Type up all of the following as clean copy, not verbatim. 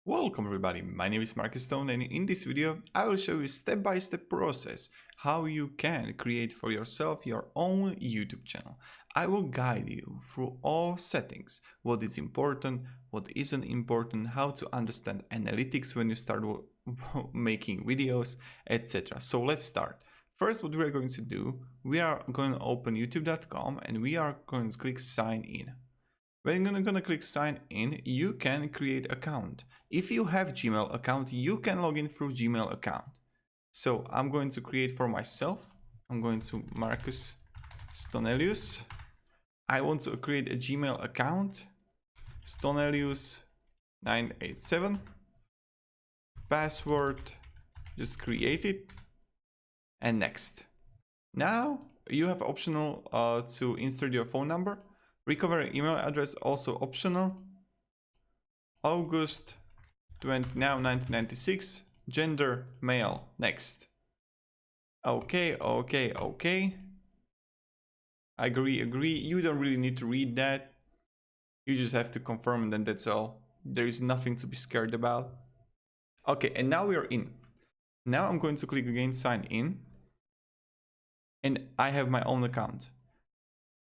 Welcome everybody, my name is Marcus Stone and in this video I will show you step-by-step process how you can create for yourself your own YouTube channel. I will guide you through all settings, what is important, what isn't important, how to understand analytics when you start making videos, etc. So let's start. First, what we are going to do, we are going to open youtube.com and we are going to click sign in. When you're gonna click sign in, you can create account. If you have Gmail account, you can log in through Gmail account. So I'm going to create for myself. I'm going to Marcus Stonelius. I want to create a Gmail account. Stonelius 987. Password, just create it. And next. Now you have optional to insert your phone number. Recover email address also optional. August 20 now 1996. Gender male. Next. Okay. Agree. You don't really need to read that. You just have to confirm and then that's all. There is nothing to be scared about. Okay, and now we are in. Now I'm going to click again sign in. And I have my own account.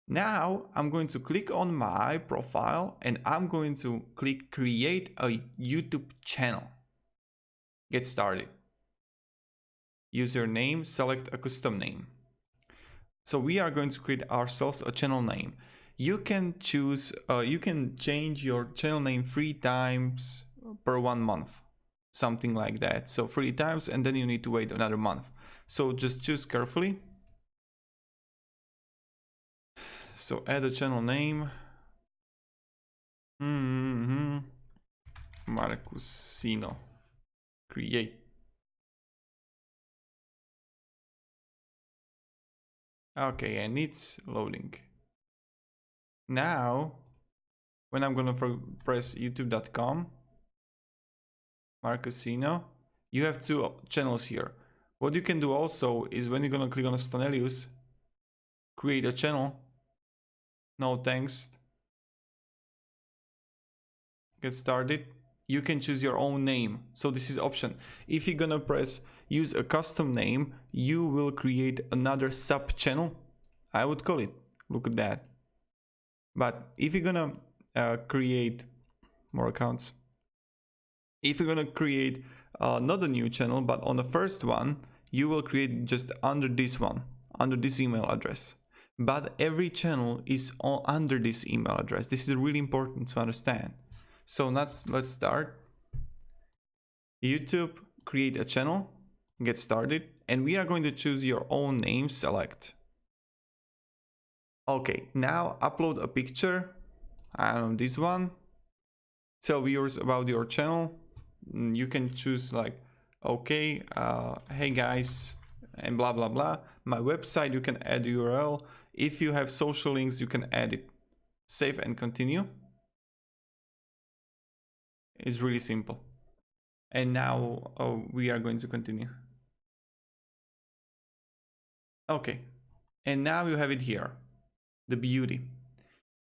Now I'm going to click on my profile and I'm going to click create a YouTube channel. Get started. Username, select a custom name. So we are going to create ourselves a channel name. You can choose, you can change your channel name 3 times per 1 month. Something like that. So 3 times and then you need to wait another month. So just choose carefully. So add a channel name. Marcusino. Create. Okay, and it's loading. Now, when I'm gonna press youtube.com, Marcusino, you have 2 channels here. What you can do also is when you're gonna click on Stonelius, create a channel. No thanks. Get started. You can choose your own name. So this is option. If you're gonna press use a custom name, you will create another sub channel. I would call it. Look at that. But if you're gonna create more accounts, if you're gonna create not a new channel, but on the first one, you will create just under this one, under this email address. But every channel is under this email address. This is really important to understand. So let's start. YouTube, create a channel, get started, and we are going to choose your own name, select. Okay, now upload a picture. I don't know, this one. Tell viewers about your channel. You can choose like, okay, hey guys, and blah blah blah. My website, you can add URL. If you have social links, you can add it. Save and continue. It's really simple. And now we are going to continue. Okay. And now you have it here. The beauty.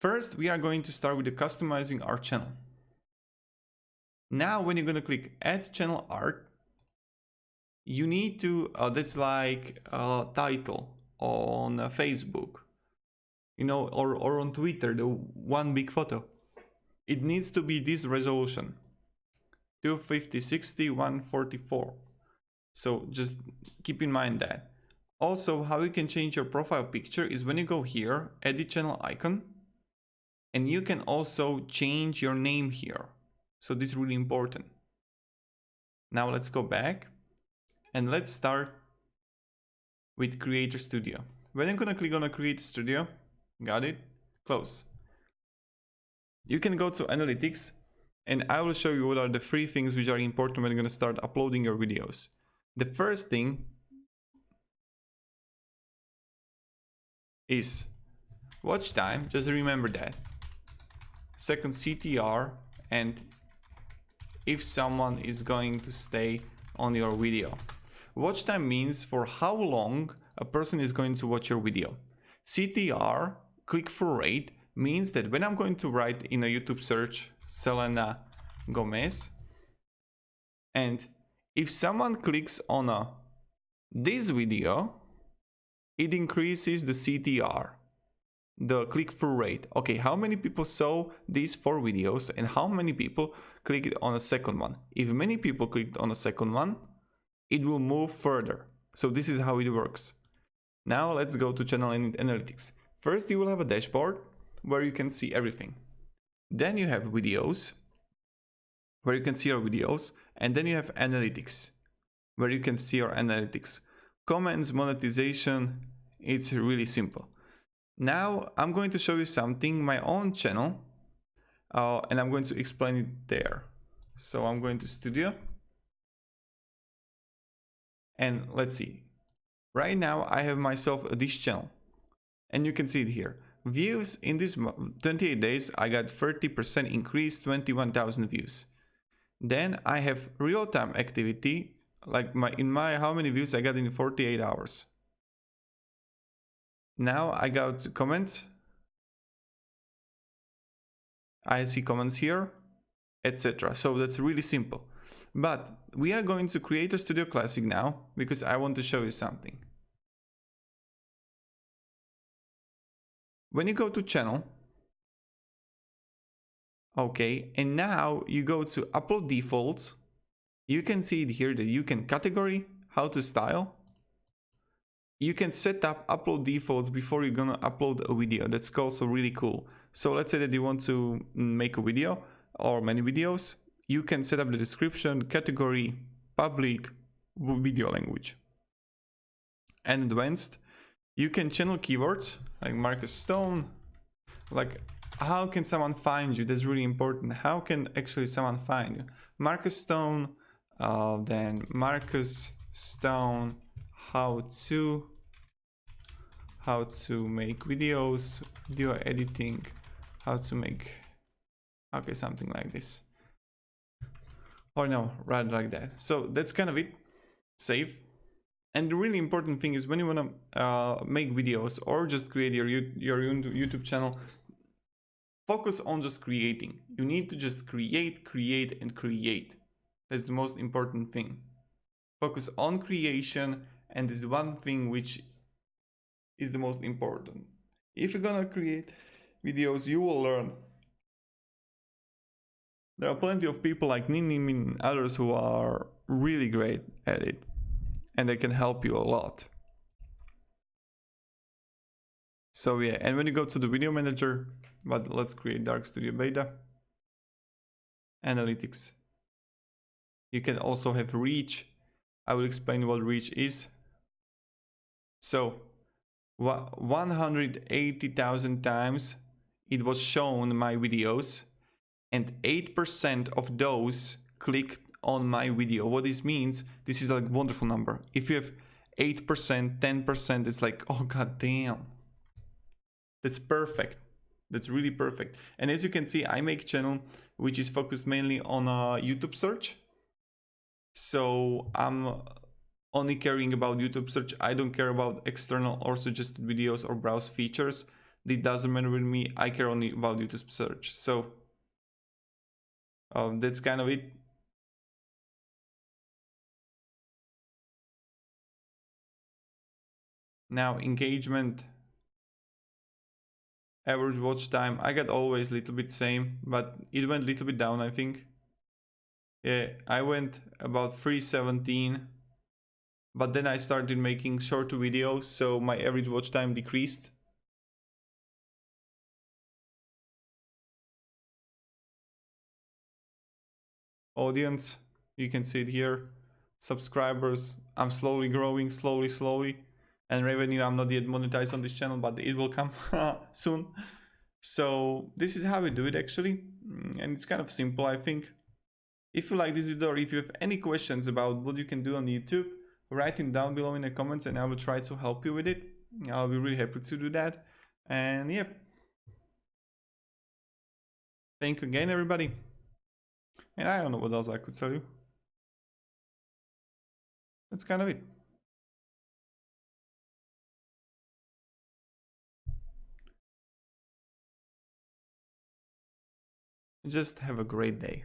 First, we are going to start with the customizing our channel. Now, when you're going to click add channel art, you need to, that's like title on Facebook, you know, or on Twitter, the one big photo. It needs to be this resolution, 250, 60, 144. So just keep in mind that. Also, how you can change your profile picture is when you go here, edit channel icon, and you can also change your name here. So this is really important. Now let's go back and let's start with Creator Studio. When I'm gonna click on a Creator Studio, got it, close. You can go to Analytics and I will show you what are the 3 things which are important when you're gonna start uploading your videos. The first thing is watch time, just remember that. Second, CTR, and if someone is going to stay on your video. Watch time means for how long a person is going to watch your video. CTR, click-through rate, means that when I'm going to write in a YouTube search Selena Gomez, And if someone clicks on this video, it increases the CTR, the click-through rate. Okay, how many people saw these 4 videos and how many people clicked on a second one? If many people clicked on a second one, it will move further. So this is how it works. Now let's go to channel analytics. First, you will have a dashboard where you can see everything. Then you have videos, where you can see your videos. And then you have analytics, where you can see your analytics. Comments, monetization, it's really simple. Now I'm going to show you something, my own channel, and I'm going to explain it there. So I'm going to Studio. And let's see. Right now I have myself this channel. And you can see it here. Views in this 28 days, I got 30% increase, 21,000 views. Then I have real-time activity, like how many views I got in 48 hours. Now I got comments. I see comments here, etc. So that's really simple. But we are going to Creator Studio Classic now because I want to show you something. When you go to channel, okay, and now you go to upload defaults, you can see it here that you can category, how to style. You can set up upload defaults before you're gonna upload a video. That's also really cool. So let's say that you want to make a video or many videos. You can set up the description, category, public, video language. And advanced, you can channel keywords like Marcus Stone. Like, how can someone find you? That's really important. How can actually someone find you? Marcus Stone, then Marcus Stone, how to make videos, video editing, how to make, okay, something like this. Or no, rather like that. So that's kind of it. Save. And the really important thing is when you want to make videos or just create your YouTube channel, focus on just creating. You need to just create, and create. That's the most important thing. Focus on creation, and this is one thing which is the most important. If you're gonna create videos, you will learn. There are plenty of people like Ninim and others who are really great at it, and they can help you a lot. So yeah, and when you go to the video manager, but let's create Dark Studio Beta, analytics. You can also have reach. I will explain what reach is. So 180,000 times it was shown my videos, and 8% of those clicked on my video. What this means, this is like a wonderful number. If you have 8%, 10%, it's like, oh god damn. That's perfect. That's really perfect. And as you can see, I make a channel which is focused mainly on YouTube search. So I'm only caring about YouTube search. I don't care about external or suggested videos or browse features. It doesn't matter with me. I care only about YouTube search. So that's kind of it. Now engagement, average watch time. I got always a little bit same, but it went a little bit down, I think. Yeah, I went about 317. But then I started making shorter videos, so my average watch time decreased. Audience, you can see it here. Subscribers, I'm slowly growing, slowly. And revenue, I'm not yet monetized on this channel, but it will come soon. So this is how we do it actually. And it's kind of simple, I think. If you like this video or if you have any questions about what you can do on YouTube, write it down below in the comments and I will try to help you with it. I'll be really happy to do that. And yeah. Thank you again, everybody. And I don't know what else I could tell you. That's kind of it. Just have a great day.